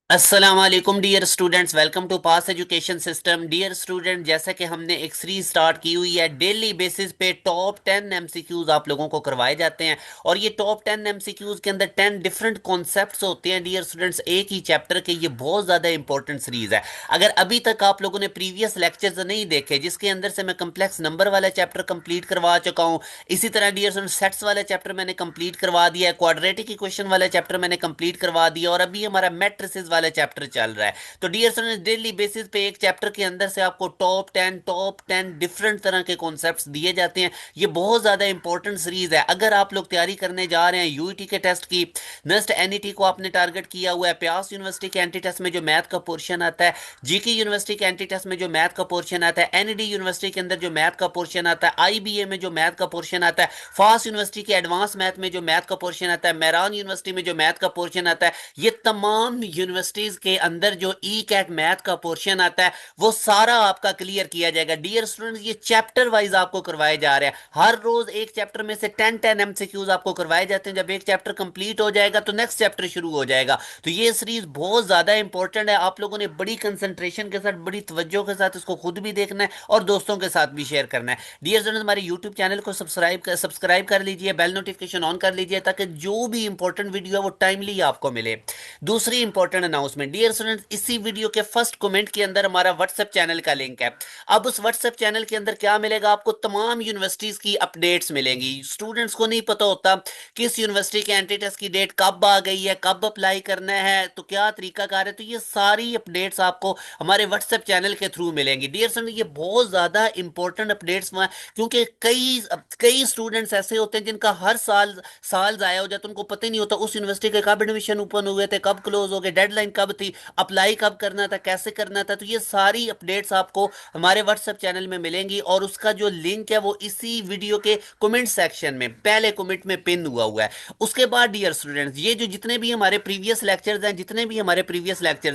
अस्सलाम वालेकुम dear students, welcome to pass education system. Dear student, जैसा कि हमने एक सीरीज स्टार्ट की हुई है, डेली बेसिस पे टॉप 10 एमसीक्यूज आप लोगों को करवाए जाते हैं। और ये टॉप 10 एमसीक्यूज के अंदर 10 डिफरेंट कॉन्सेप्ट्स होते हैं डियर स्टूडेंट्स, एक ही चैप्टर के। ये बहुत ज़्यादा इंपॉर्टेंट सीरीज है। अगर अभी तक आप लोगों ने प्रीवियस लेक्चर्स नहीं देखे, जिसके अंदर से मैं कम्प्लेक्स नंबर वाला चैप्टर कंप्लीट करवा चुका हूँ, इसी तरह डियर स्टूडेंट सेट्स वाला चैप्टर मैंने कंप्लीट करवा दिया है, क्वाड्रेटिक इक्वेशन वाला चैप्टर मैंने कंप्लीट करवा दिया, और अभी हमारा मैट्रिसेस वाला चैप्टर चल रहा है। तो डियर स्टूडेंट्स, डेली बेसिस पे एक चैप्टर के अंदर से आपको टॉप 10 डिफरेंट तरह के कॉन्सेप्ट्स दिए जाते हैं। ये बहुत ज्यादा इंपॉर्टेंट सीरीज है। अगर आप लोग तैयारी करने जा रहे हैं यूईटी के टेस्ट की, नेक्स्ट एनईटी को आपने टारगेट किया हुआ है, प्यास यूनिवर्सिटी के एंटी टेस्ट में जो मैथ का पोर्शन आता है, जीके यूनिवर्सिटी के एंटी टेस्ट में जो मैथ का पोर्शन आता है, एनईडी यूनिवर्सिटी के अंदर जो मैथ का पोर्शन आता है, आईबीए में जो मैथ का पोर्शन आता है, फास्ट यूनिवर्सिटी के एडवांस मैथ में जो मैथ का पोर्शन आता है, मेरान यूनिवर्सिटी में जो मैथ का पोर्शन आता है, ये तमाम यूनिवर्सिटीज के अंदर जो ई कैट मैथ का पोर्शन आता है, वो सारा आपका क्लियर किया जाएगा। डियर स्टूडेंट्स, ये चैप्टर वाइज आपको करवाए जा रहे हैं। हर रोज एक चैप्टर में से 10 एमसीक्यूज आपको करवाए जाते हैं। जब एक चैप्टर कंप्लीट हो जाएगा तो नेक्स्ट चैप्टर शुरू हो जाएगा। तो ये सीरीज बहुत ज्यादा इंपॉर्टेंट है। आप लोगों ने बड़ी कंसंट्रेशन के साथ, बड़ी तवज्जो के साथ इसको खुद भी देखना है और दोस्तों के साथ भी शेयर करना है। डियर स्टूडेंट्स, हमारे यूट्यूब चैनल को सब्सक्राइब कर लीजिए, बेल नोटिफिकेशन ऑन कर लीजिए, ताकि जो भी इंपॉर्टेंट वीडियो है वो टाइमली आपको मिले। दूसरी इंपॉर्टेंट अनाउंसमेंट डियर स्टूडेंट्स, इसी वीडियो के फर्स्ट कमेंट के अंदर हमारा व्हाट्सएप चैनल का लिंक है। अब उस व्हाट्सएप चैनल के अंदर क्या मिलेगा आपको? तमाम यूनिवर्सिटीज की अपडेट्स मिलेंगी। स्टूडेंट्स को नहीं पता होता किस यूनिवर्सिटी के एंट्री टेस्ट की डेट कब आ गई है, कब अप्लाई करना है, तो क्या तरीकाकार है। तो ये सारी अपडेट्स आपको हमारे व्हाट्सएप चैनल के थ्रू मिलेंगी। डियर स्टूडेंट, ये बहुत ज्यादा इंपॉर्टेंट अपडेट्स, क्योंकि कई कई स्टूडेंट्स ऐसे होते हैं जिनका हर साल साल जाया हो जाता है, उनको पता ही नहीं होता उस यूनिवर्सिटी के कब एडमिशन ओपन हुए थे, कब क्लोज हो गए, डेडलाइन कब थी, अप्लाई कब करना था, कैसे करना था। तो ये सारी अपडेट्स आपको हमारे व्हाट्सएप चैनल में मिलेंगी, और उसका जो लिंक है वो इसी वीडियो के कमेंट सेक्शन में पहले कमेंट में पिन हुआ है। उसके बाद डियर स्टूडेंट्स, ये जो जितने भी हमारे प्रीवियस लेक्चर्स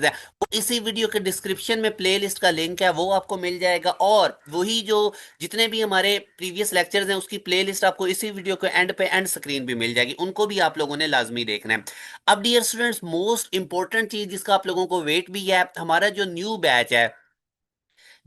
हैं, वो इसी वीडियो के डिस्क्रिप्शन में प्लेलिस्ट का लिंक है, वो आपको मिल जाएगा। और वही जो जितने भी हमारे प्रीवियस लेक्चर्स हैं उसकी प्लेलिस्ट आपको इसी वीडियो के एंड पे एंड स्क्रीन भी मिल जाएगी, उनको भी आप लोगों ने लाजमी देखना है। अब डियर स्टूडेंट्स, मोस्ट इंपॉर्टेंट चीज जिसका आप लोगों को वेट भी है, हमारा जो न्यू बैच है,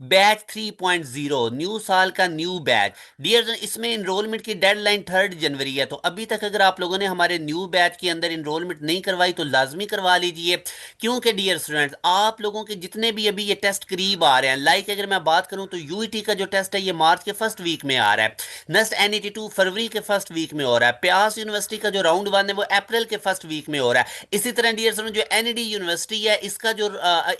बैच 3.0, न्यू साल का न्यू बैच। डियर, इसमें इनरोलमेंट की डेडलाइन 3 जनवरी है। तो अभी तक अगर आप लोगों ने हमारे न्यू बैच के अंदर इनरोलमेंट नहीं करवाई तो लाजमी करवा लीजिए। क्योंकि डियर स्टूडेंट्स, आप लोगों के जितने भी अभी ये टेस्ट करीब आ रहे हैं, लाइक अगर मैं बात करूं तो यूईटी का जो टेस्ट है ये मार्च के फर्स्ट वीक में आ रहा है, नेक्स्ट एनईटी 2 फरवरी के फर्स्ट वीक में हो रहा है, प्यास यूनिवर्सिटी का जो राउंड 1 है वो अप्रैल के फर्स्ट वीक में हो रहा है। इसी तरह डियर स्टूडेंट, जो एनईडी यूनिवर्सिटी है इसका जो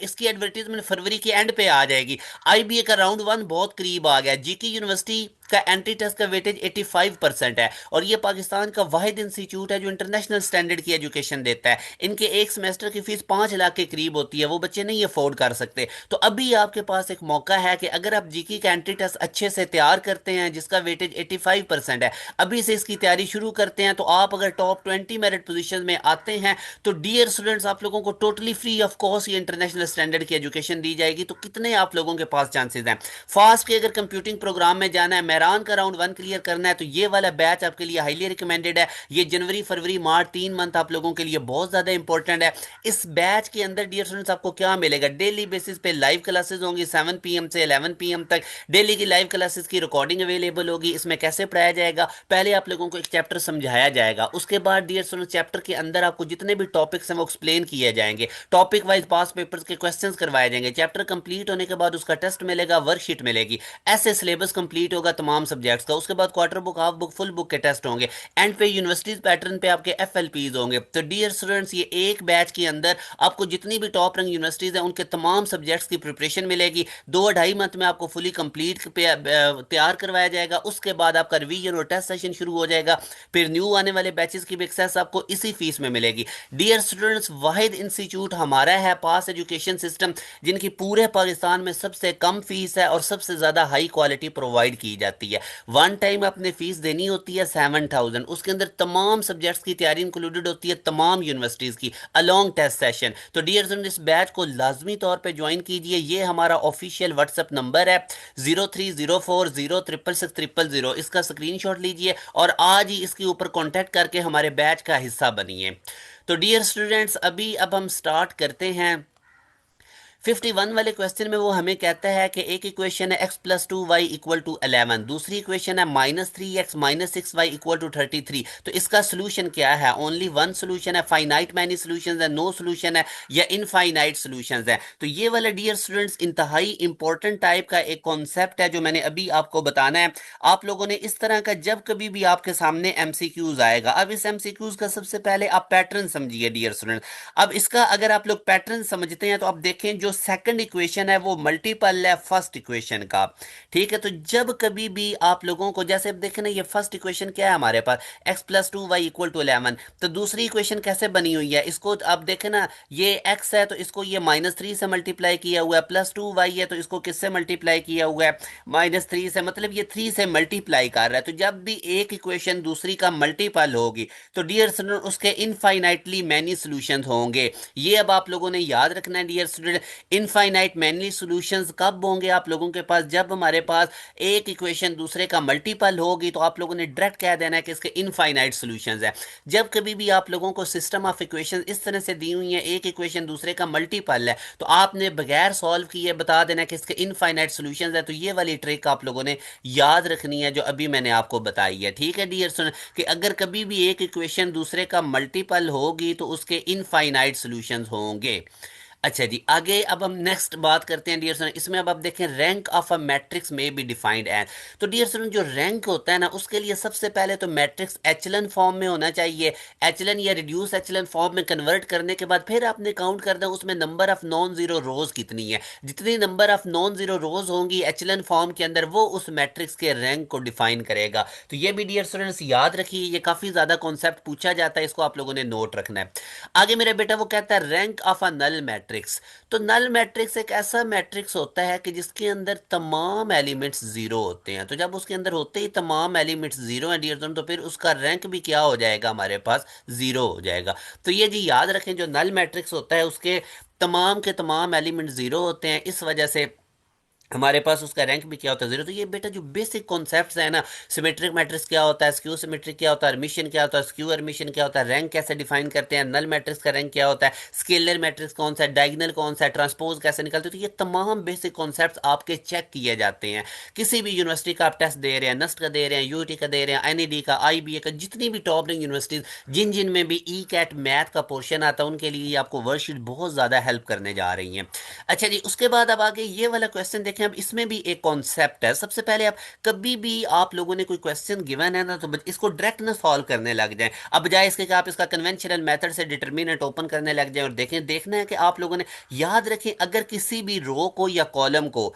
इसकी एडवर्टीजमेंट फरवरी के एंड पे आ जाएगी। आईबीए का राउंड 1 बहुत करीब आ गया। जीके यूनिवर्सिटी का एंट्री टेस्ट का वेटेज 85% है, और ये पाकिस्तान का वाहिद इंस्टीट्यूट है जो इंटरनेशनल स्टैंडर्ड की एजुकेशन देता है। इनके एक सेमेस्टर की फीस 5 लाख के करीब होती है, वो बच्चे नहीं अफोर्ड कर सकते। तो अभी आपके पास एक मौका है कि अगर आप जीके का एंट्री टेस्ट अच्छे से तैयार करते हैं, जिसका वेटेज 85% है, अभी से इसकी तैयारी शुरू करते हैं, तो आप अगर टॉप 20 मेरिट पोजिशन में आते हैं तो डियर स्टूडेंट्स, आप लोगों को टोटली फ्री ऑफ कॉस्ट ये इंटरनेशनल स्टैंडर्ड की एजुकेशन दी जाएगी। तो कितने आप लोगों के पास चांसेस हैं? फास्ट के अगर कंप्यूटिंग प्रोग्राम में जाना है, मेहरान का राउंड 1 क्लियर करना है, तो ये वाला बैच आपके लिए हाईली रिकमेंडेड है। ये जनवरी फरवरी मार्च 3 मंथ आप लोगों के लिए बहुत ज्यादा इंपॉर्टेंट है। इस बैच के अंदर डियर स्टूडेंट्स आपको क्या मिलेगा? डेली बेसिस पे लाइव क्लासेस होंगी 7 PM से 11 PM तक। डेली की लाइव क्लासेस की रिकॉर्डिंग अवेलेबल होगी। इसमें कैसे पढ़ाया जाएगा? पहले आप लोगों को एक चैप्टर समझाया जाएगा, उसके बाद डियर स्टूडेंट्स चैप्टर के अंदर आपको जितने भी टॉपिक्स हैं वो एक्सप्लेन किए जाएंगे, टॉपिक वाइज पास पेपर्स के क्वेश्चंस करवाए जाएंगे। चैप्टर कंप्लीट होने के बाद उसका टेस्ट मिलेगा, वर्कशीट मिलेगी। ऐसे सिलेबस कंप्लीट होगा तमाम सब्जेक्ट्स का। उसके बाद quarter book, half book, full book के टेस्ट होंगे। एंड पे यूनिवर्सिटीज पैटर्न पे आपके एफएलपीज होंगे। तो डियर स्टूडेंट्स, ये एक बैच के अंदर आपको जितनी भी टॉप रैंक यूनिवर्सिटीज हैं उनके तमाम सब्जेक्ट्स की प्रिपरेशन मिलेगी। 2 2.5 मंथ में आपको फुली कंप्लीट तैयार करवाया जाएगा। उसके बाद आपका रिवीजन और टेस्ट सेशन शुरू हो जाएगा। फिर न्यू आने वाले बैचेस की भी एक्सेस आपको इसी फीस में मिलेगी। डियर स्टूडेंट्स, वाहिद इंस्टीट्यूट हमारा है पास एजुकेशन सिस्टम, जिनकी पूरे पाकिस्तान में सबसे कम फीस है और सबसे ज्यादा हाई क्वालिटी प्रोवाइड की जाती है। वन टाइम अपने फीस देनी होती है 7,000, उसके अंदर तमाम सब्जेक्ट्स की तैयारी इंक्लूडेड होती है, तमाम यूनिवर्सिटीज की अलॉन्ग टेस्ट सेशन। तो डियर स्टूडेंट, इस बैच को लाजमी तौर पे ज्वाइन कीजिए। ये हमारा ऑफिशियल व्हाट्सएप नंबर है 0304066600। इसका स्क्रीनशॉट लीजिए और आज ही इसके ऊपर कॉन्टैक्ट करके हमारे बैच का हिस्सा बनिए। तो डियर स्टूडेंट्स अभी अब हम स्टार्ट करते हैं 51 वाले क्वेश्चन में। वो हमें कहता है कि एक इक्वेशन है x+2y इक्वल टू 11, दूसरी इक्वेशन है -3x -6y इक्वल टू 33। तो इसका सोल्यूशन क्या है? ओनली वन सोल्यूशन है, फाइनाइट मैनी सोल्यूशन है, नो सोल्यूशन है, या इनफाइनाइट सोल्यूशन है? तो ये वाला डियर स्टूडेंट्स इंतहाई इंपॉर्टेंट टाइप का एक कॉन्सेप्ट है जो मैंने अभी आपको बताना है। आप लोगों ने इस तरह का जब कभी भी आपके सामने एमसीक्यूज आएगा, अब इस एमसीक्यूज का सबसे पहले आप पैटर्न समझिए डियर स्टूडेंट। अब इसका अगर आप लोग पैटर्न समझते हैं तो आप देखें जो सेकंड इक्वेशन है वो मल्टीपल है फर्स्ट इक्वेशन का। ठीक है, तो जब कभी भी आप लोगों को, जैसे अब देखें ना, ये फर्स्ट इक्वेशन क्या है हमारे पास, x+2y इक्वल टू 11। तो दूसरी इक्वेशन कैसे बनी हुई है, इसको आप देखें ना, ये x है तो इसको ये -3 से मल्टीप्लाई किया हुआ है, +2y है तो इसको किससे मल्टीप्लाई किया हुआ है, -3 से, मतलब ये 3 से मल्टीप्लाई कर रहा है। तो जब भी एक इक्वेशन दूसरी का मल्टीपल होगी तो डियर स्टूडेंट उसके इनफाइनाइटली मैनी सॉल्यूशन होंगे। ये अब आप लोगों ने याद रखना है dear student. Infinite many solutions कब होंगे आप लोगों के पास? जब हमारे पास एक इक्वेशन दूसरे का मल्टीपल होगी तो आप लोगों ने डायरेक्ट कह देना है कि इसके इनफाइनाइट सॉल्यूशंस है। जब कभी भी आप लोगों को सिस्टम ऑफ इक्वेशन इस तरह से दी हुई है, एक इक्वेशन दूसरे का मल्टीपल है, तो आपने बगैर सॉल्व किए बता देना कि इसके इनफाइनाइट सॉल्यूशंस है। तो ये वाली ट्रिक आप लोगों ने याद रखनी है जो अभी मैंने आपको बताई है। ठीक है डियर स्टूडेंट, कि अगर कभी भी एक इक्वेशन दूसरे का मल्टीपल होगी तो उसके इनफाइनाइट सॉल्यूशंस होंगे। अच्छा जी, आगे अब हम नेक्स्ट बात करते हैं डियर स्टूडेंट। इसमें अब आप देखें रैंक ऑफ अ मैट्रिक्स में बी डिफाइंड एज। तो डियर स्टूडेंट जो रैंक होता है ना, उसके लिए सबसे पहले तो मैट्रिक्स एचलन फॉर्म में होना चाहिए। एचलन या रिड्यूस एचलन फॉर्म में कन्वर्ट करने के बाद फिर आपने काउंट कर दें उसमें नंबर ऑफ नॉन जीरो रोज कितनी है। जितनी नंबर ऑफ नॉन जीरो रोज होंगी एचलन फॉर्म के अंदर, वो उस मैट्रिक्स के रैंक को डिफाइन करेगा। तो ये भी डियर स्टूडेंट्स याद रखिए, ये काफी ज्यादा कॉन्सेप्ट पूछा जाता है, इसको आप लोगों ने नोट रखना है। आगे मेरा बेटा वो कहता है rank of a null matrix. तो नल मैट्रिक्स एक ऐसा मैट्रिक्स होता है कि जिसके अंदर तमाम एलिमेंट्स जीरो होते हैं। तो जब उसके अंदर होते ही तमाम एलिमेंट्स जीरो हैं डियर तो फिर उसका रैंक भी क्या हो जाएगा, हमारे पास जीरो हो जाएगा। तो ये जी याद रखें, जो नल मैट्रिक्स होता है उसके तमाम के तमाम एलिमेंट जीरो होते हैं, इस वजह से हमारे पास उसका रैंक भी क्या होता है जीरो। तो ये बेटा जो बेसिक कॉन्सेप्ट्स है ना, सिमेट्रिक मैट्रिक्स क्या होता है, स्क्यू सिमेट्रिक क्या होता है, हर्मिशियन क्या होता है, स्क्यू हर्मिशियन क्या होता है, रैंक कैसे डिफाइन करते हैं, नल मैट्रिक्स का रैंक क्या होता है, स्केलर मैट्रिक्स कौन सा है, डायगोनल कौन सा है, ट्रांसपोज कैसे निकलते हैं, तो ये तमाम बेसिक कॉन्सेप्ट्स आपके चेक किए जाते हैं। किसी भी यूनिवर्सिटी का आप टेस्ट दे रहे हैं, नस्ट का दे रहे हैं, यूटी का दे रहे हैं, एनईडी का, आईबीए का, जितनी भी टॉप रैंक यूनिवर्सिटीज जिन जिन में भी ई कैट मैथ का पोर्शन आता है, उनके लिए आपको वर्कशीट बहुत ज्यादा हेल्प करने जा रही है। अच्छा जी, उसके बाद अब आगे ये वाला क्वेश्चन देखें। अब इसमें भी एक कॉन्सेप्ट है। सबसे पहले आप कभी भी आप लोगों ने कोई क्वेश्चन गिवन है ना, तो इसको डायरेक्ट ना सॉल्व करने लग जाएं। अब बजाय इसके कि आप इसका कन्वेंशनल मेथड से डिटर्मिनेंट ओपन करने लग जाएं और देखें, देखना है कि आप लोगों ने याद रखें, अगर किसी भी रो को या कॉलम को,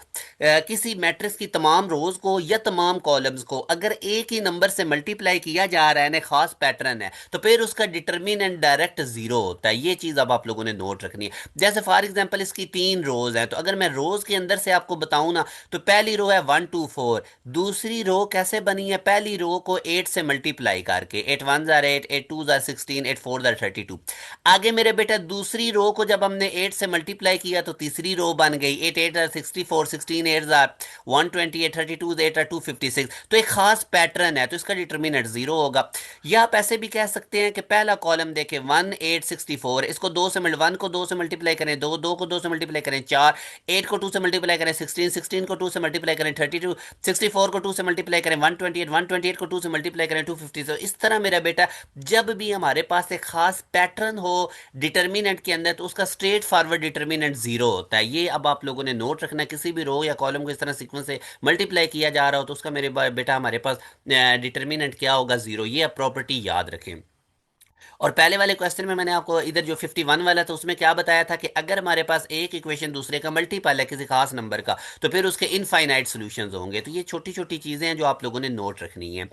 किसी मैट्रिक्स की तमाम रोज को या तमाम कॉलम्स को अगर एक ही नंबर से मल्टीप्लाई किया जा रहा है ना, खास पैटर्न है, तो फिर उसका डिटर्मिनेंट डायरेक्ट जीरो होता है। ये चीज अब आप लोगों ने नोट रखनी है। जैसे फॉर एग्जांपल इसकी 3 रोज हैं, तो अगर मैं रोज के अंदर से आपको बताऊं ना, तो पहली रो है 1 2 4। दूसरी रो कैसे बनी है? पहली रो को 8 से मल्टीप्लाई करके, 8 1 जार 8, 8 2 जार 16, 8 4 जार 32। आगे मेरे बेटा दूसरी रो को जब हमने 8 से मल्टीप्लाई किया तो तीसरी रो बन गई, 8 8 जार 64, 16 8 जार 128, 32 8 जार 256। तो एक खास पैटर्न है, तो इसका डिटर्मिनेंट जीरो होगा। या आप ऐसे भी कह सकते हैं कि पहला कॉलम देखें 1 8 64, इसको 2 से 1 को 2 से मल्टीप्लाई करें, 2 2 को 2 से मल्टीप्लाई करें 4, 8 को 2 से मल्टीप्लाई करें 16, 16 को 2 से मल्टीप्लाई करें 32, 64 को 2 से मल्टीप्लाई करें 128, 128 को 2 से मल्टीप्लाई करें 250। तो इस तरह मेरा बेटा जब भी हमारे पास एक खास पैटर्न हो डिटर्मिनेंट के अंदर, तो उसका स्ट्रेट फॉरवर्ड डिटर्मिनेंट जीरो होता है। ये अब आप लोगों ने नोट रखना, किसी भी रो या कॉलम को इस तरह सीक्वेंस से मल्टीप्लाई किया जा रहा हो तो उसका मेरे बेटा हमारे पास डिटर्मिनेंट क्या होगा, जीरो। ये आप प्रॉपर्टी याद रखें। और पहले वाले क्वेश्चन में मैंने आपको इधर जो 51 वाला था उसमें क्या बताया था कि अगर हमारे पास एक इक्वेशन दूसरे का मल्टीपल है किसी खास नंबर का, तो फिर उसके इनफाइनाइट सॉल्यूशंस होंगे। तो ये छोटी छोटी चीजें हैं जो आप लोगों ने नोट रखनी है।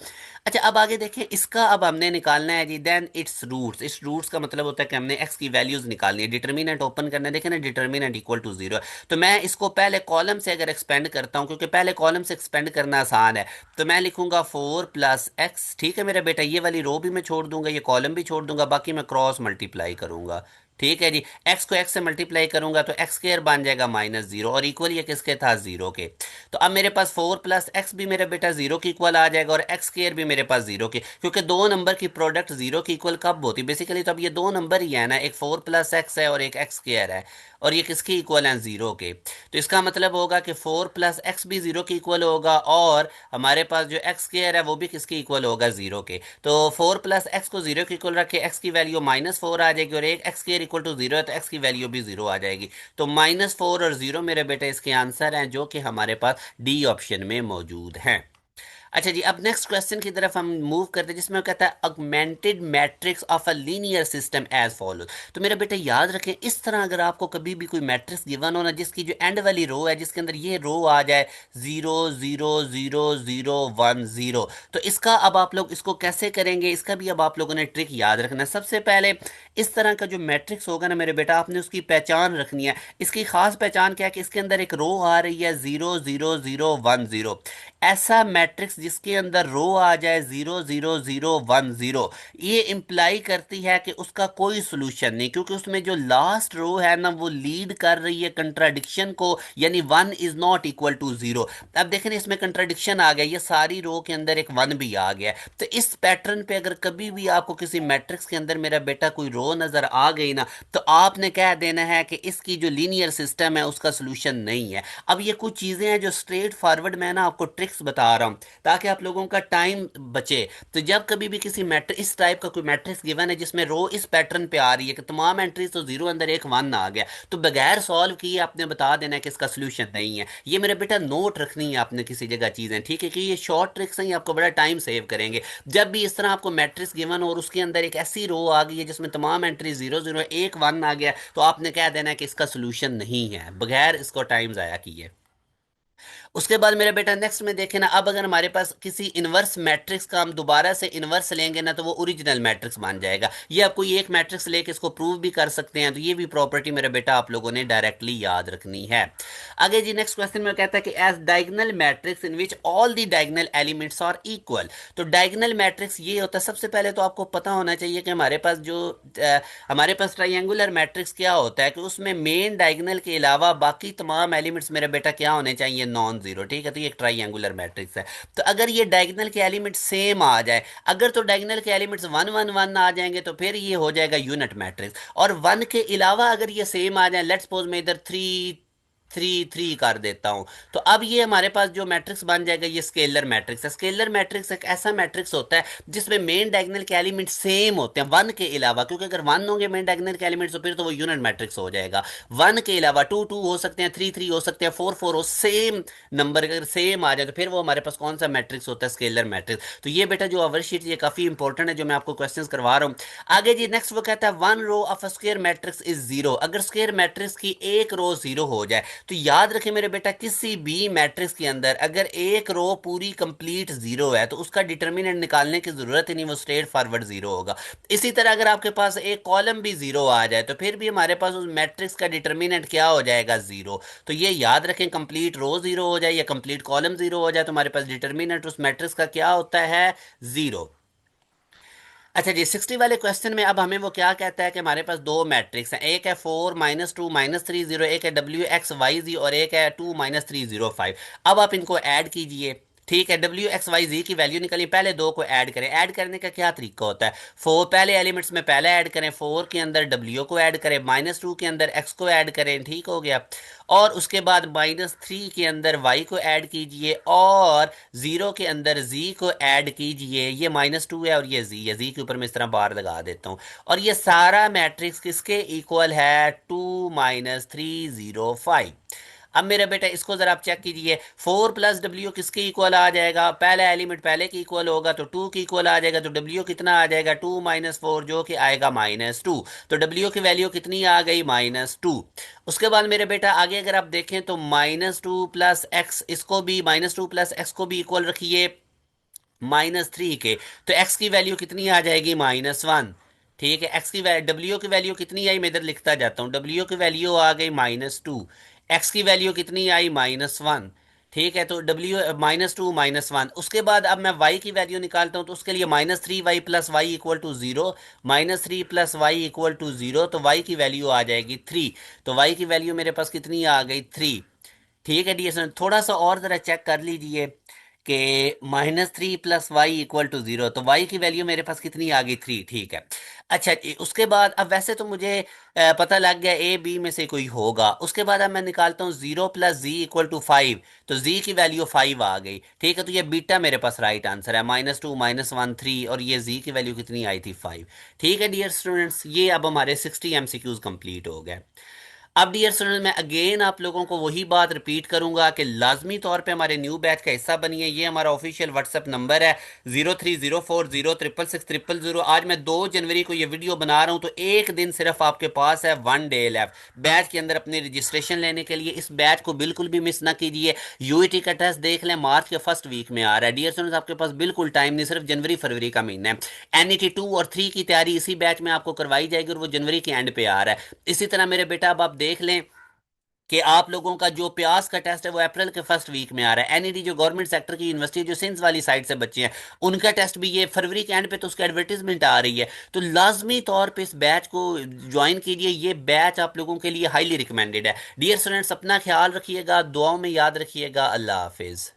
अच्छा, अब आगे देखें, इसका अब हमने निकालना है जी देन इट्स रूट्स। इस रूट्स का मतलब होता है कि हमने एक्स की वैल्यूज निकालनी है, डिटर्मिनेंट ओपन करना है। देखें ना, डिटर्मिनेंट इक्वल टू जीरो। तो मैं इसको पहले कॉलम से अगर एक्सपेंड करता हूं, क्योंकि पहले कॉलम से एक्सपेंड करना आसान है, तो मैं लिखूंगा 4 + x। ठीक है मेरा बेटा, ये वाली रो भी मैं छोड़ दूंगा, ये कॉलम भी छोड़ दूंगा, बाकी मैं क्रॉस मल्टीप्लाई करूंगा। ठीक है जी। एक्स को एक्स से मल्टीप्लाई करूंगा तो एक्स स्क्र बन जाएगा -0, और इक्वल ये किसके था, जीरो के। तो अब मेरे पास 4 + x भी मेरे बेटा जीरो की इक्वल आ जाएगा, और एक्स स्क्र भी मेरे पास जीरो की, क्योंकि दो नंबर की प्रोडक्ट जीरो की इक्वल कब होती है बेसिकली, तो अब ये दो नंबर ही है ना, एक 4 + x है और एक एक्स स्क्र है, और ये किसकी इक्वल है, जीरो के। तो इसका मतलब होगा कि 4 + x भी जीरो की इक्वल होगा, और हमारे पास जो एक्स स्क्र है वो भी किसकी इक्वल होगा, जीरो के। तो 4 + x को जीरो की इक्वल रखे, एक्स की वैल्यू -4 आ जाएगी, और एक x square equal to zero है तो एक्स की वैल्यू भी जीरो आ जाएगी। तो -4 और जीरो मेरे बेटे इसके आंसर हैं, जो कि हमारे पास डी ऑप्शन में मौजूद हैं। अच्छा जी, अब नेक्स्ट क्वेश्चन की तरफ हम मूव करते हैं, जिसमें वो कहता है augmented matrix of a linear system as follows. तो मेरे बेटे याद रखें, इस तरह अगर आपको कभी भी कोई मैट्रिक्स गिवन हो ना, जिसकी जो एंड वाली रो है, जिसके अंदर ये रो आ जाए 0 0 0 0 1 0, तो इसका अब आप लोग इसको कैसे करेंगे, इसका भी अब आप लोगों ने ट्रिक याद रखना है। सबसे पहले इस तरह का जो मैट्रिक्स होगा ना मेरे बेटा, आपने उसकी पहचान रखनी है। इसकी खास पहचान क्या है कि इसके अंदर एक रो आ रही है 0 0 0 1 0। ऐसा मैट्रिक्स जिसके अंदर रो आ जाए 0 0 0 1 0, ये इंप्लाई करती है कि उसका कोई सोल्यूशन नहीं, क्योंकि उसमें जो लास्ट रो है ना वो लीड कर रही है कंट्राडिक्शन को, यानी 1 = 0। अब देखें इसमें कंट्राडिक्शन आ गया, ये सारी रो के अंदर एक 1 भी आ गया। तो इस पैटर्न पे अगर कभी भी आपको किसी मैट्रिक्स के अंदर मेरा बेटा कोई रो नजर आ गई ना, तो आपने कह देना है कि इसकी जो लीनियर सिस्टम है उसका सोल्यूशन नहीं है। अब ये कुछ चीजें हैं जो स्ट्रेट फॉरवर्ड मैं ना आपको ट्रिक्स बता रहा हूँ, ताकि आप लोगों का टाइम बचे। तो जब कभी भी किसी मैट्रिक्स, इस टाइप का कोई मैट्रिक्स गिवन है जिसमें रो इस पैटर्न पे आ रही है कि तमाम एंट्रीज तो जीरो, अंदर एक 1 आ गया, तो बगैर सॉल्व किए आपने बता देना है कि इसका सोल्यूशन नहीं है। ये मेरे बेटा नोट रखनी है आपने किसी जगह चीजें, ठीक है, कि ये शॉर्ट ट्रिक्स हैं, ये आपको बड़ा टाइम सेव करेंगे। जब भी इस तरह आपको मैट्रिक्स गिवन हो और उसके अंदर एक ऐसी रो आ गई है जिसमें तमाम एंट्री जीरो जीरो, एक 1 आ गया, तो आपने कह देना है कि इसका सोल्यूशन नहीं है, बगैर इसको टाइम जाया किए। उसके बाद मेरा बेटा नेक्स्ट में देखे ना, अब अगर हमारे पास किसी इनवर्स मैट्रिक्स का हम दोबारा से इनवर्स लेंगे ना, तो वो ओरिजिनल मैट्रिक्स बन जाएगा। ये आप कोई एक मैट्रिक्स लेके इसको प्रूव भी कर सकते हैं, तो ये भी प्रॉपर्टी मेरा बेटा आप लोगों ने डायरेक्टली याद रखनी है। आगे जी नेक्स्ट क्वेश्चन में कहता है कि as diagonal matrix in which all the diagonal elements are equal. तो डायगोनल मैट्रिक्स ये होता है, सबसे पहले तो आपको पता होना चाहिए कि हमारे पास ट्राइंगुलर मैट्रिक्स क्या होता है, कि उसमें मेन डायगोनल के अलावा बाकी तमाम एलिमेंट्स मेरा बेटा क्या होने चाहिए, नॉन जीरो। ठीक है, तो ये एक ट्राइंगुलर मैट्रिक्स है। तो अगर ये डायगोनल के एलिमेंट सेम आ जाए, अगर तो डायगोनल के एलिमेंट्स 1 1 1 आ जाएंगे तो फिर ये हो जाएगा यूनिट मैट्रिक्स, और 1 के अलावा अगर ये सेम आ जाए, लेट्स सपोज मैं इधर 3 3 3 कर देता हूं, तो अब ये हमारे पास जो मैट्रिक्स बन जाएगा ये स्केलर मैट्रिक्स है। स्केलर मैट्रिक्स एक ऐसा मैट्रिक्स होता है जिसमें मेन डायगोनल के एलिमेंट सेम होते हैं 1 के अलावा, क्योंकि अगर 1 होंगे मेन डायगोनल के एलिमेंट्स तो फिर तो वो यूनिट मैट्रिक्स हो जाएगा। 1 के अलावा 2 2 हो सकते हैं, 3 3 हो सकते हैं, 4 4 हो, सेम नंबर अगर सेम आ जाए तो फिर वो हमारे पास कौन सा मैट्रिक्स होता है, स्केलर मैट्रिक्स। तो ये बेटा जो ओवरशीट ये काफी इंपॉर्टेंट है, जो मैं आपको क्वेश्चन करवा रहा हूँ। आगे जी नेक्स्ट वो कहता है 1 row of a square matrix is zero. अगर स्क्वायर मैट्रिक्स की एक रो जीरो हो जाए, तो याद रखें मेरे बेटा, किसी भी मैट्रिक्स के अंदर अगर एक रो पूरी कंप्लीट जीरो है तो उसका डिटर्मिनेंट निकालने की जरूरत ही नहीं, वो स्ट्रेट फॉरवर्ड जीरो होगा। इसी तरह अगर आपके पास एक कॉलम भी जीरो आ जाए तो फिर भी हमारे पास उस मैट्रिक्स का डिटर्मिनेंट क्या हो जाएगा, जीरो। तो ये याद रखें, कंप्लीट रो जीरो हो जाए या कंप्लीट कॉलम जीरो हो जाए तो हमारे पास डिटर्मिनेंट उस मैट्रिक्स का क्या होता है, जीरो। अच्छा जी, 60 वाले क्वेश्चन में अब हमें वो क्या कहता है कि हमारे पास दो मैट्रिक्स हैं, एक है 4 - 2 - 3 0, एक है WXYZ, और एक है 2 - 3 0 5। अब आप इनको ऐड कीजिए। ठीक है, WXYZ की वैल्यू निकली, पहले दो को ऐड करें। ऐड करने का क्या तरीका होता है, फोर पहले एलिमेंट्स में पहले ऐड करें, 4 के अंदर W को ऐड करें, -2 के अंदर X को ऐड करें, ठीक हो गया। और उसके बाद -3 के अंदर Y को ऐड कीजिए, और 0 के अंदर Z को ऐड कीजिए। ये -2 है और ये Z है, Z के ऊपर मैं इस तरह बार लगा देता हूँ। और ये सारा मैट्रिक्स किसके इक्वल है, 2 - 3 0 5। अब मेरे बेटा इसको जरा आप चेक कीजिए, 4 + W किसके इक्वल आ जाएगा, पहला एलिमेंट पहले की इक्वल होगा तो 2 की इक्वल आ जाएगा, तो W कितना आ जाएगा, 2 - 4, जो कि आएगा -2। तो W की वैल्यू कितनी आ गई, -2। उसके बाद मेरे बेटा आगे अगर आप देखें तो -2 + x, इसको भी -2 + x को भी इक्वल रखिए -3 के, तो x की वैल्यू कितनी आ जाएगी, -1। ठीक है, एक्स की W की वैल्यू कितनी आई, मैं इधर लिखता जाता हूँ, W की वैल्यू आ गई -2, एक्स की वैल्यू कितनी आई, -1। ठीक है, तो डब्ल्यू -2 -1, उसके बाद अब मैं y की वैल्यू निकालता हूँ, तो उसके लिए -3y plus y equal to 0, -3 plus y equal to 0, तो y की वैल्यू आ जाएगी 3। तो y की वैल्यू मेरे पास कितनी आ गई, 3। ठीक है डियर स्टूडेंट, थोड़ा सा और जरा चेक कर लीजिए कि -3 प्लस वाई इक्वल टू 0, तो y की वैल्यू मेरे पास कितनी आ गई, 3। ठीक है। अच्छा उसके बाद अब वैसे तो मुझे पता लग गया ए बी में से कोई होगा। उसके बाद अब मैं निकालता हूँ 0 प्लस जी इक्वल टू 5, तो z की वैल्यू 5 आ गई। ठीक है, तो ये बीटा मेरे पास राइट आंसर है, -2 -1 3, और ये z की वैल्यू कितनी आई थी, 5। ठीक है डियर स्टूडेंट्स, ये अब हमारे 60 एमसीक्यूज कंप्लीट हो गए। अब डियर स्टूडेंट मैं अगेन आप लोगों को वही बात रिपीट करूंगा कि लाजमी तौर पे हमारे न्यू बैच का हिस्सा बनिए। ये हमारा ऑफिशियल व्हाट्सएप नंबर है 0304066600। आज मैं 2 जनवरी को ये वीडियो बना रहा हूँ, तो एक दिन सिर्फ आपके पास है, 1 डे लेफ्ट बैच के अंदर अपने रजिस्ट्रेशन लेने के लिए। इस बैच को बिल्कुल भी मिस ना कीजिए। यूईटी का टेस्ट देख लें, मार्च के फर्स्ट वीक में आ रहा है डियर स्टूडेंट्स, आपके पास बिल्कुल टाइम नहीं, सिर्फ जनवरी फरवरी का महीना है। NET 2 और 3 की तैयारी इसी बैच में आपको करवाई जाएगी, और वो जनवरी के एंड पे आ रहा है। इसी तरह मेरे बेटा अब आप देख लें कि आप लोगों का जो प्यास का टेस्ट है वो अप्रैल के फर्स्ट वीक में आ रहा है। एनईडी जो गवर्नमेंट सेक्टर की यूनिवर्सिटी जो सिंध वाली साइड से बच्चे हैं, उनका टेस्ट भी ये फरवरी के एंड पे, तो उसकी एडवर्टीजमेंट आ रही है। तो लाजमी तौर पे इस बैच को ज्वाइन कीजिए। ये बैच आप लोगों के लिए हाईली रिकमेंडेड है। डियर स्टूडेंट्स, अपना ख्याल रखिएगा, दुआओं में याद रखिएगा। अल्लाह हाफिज।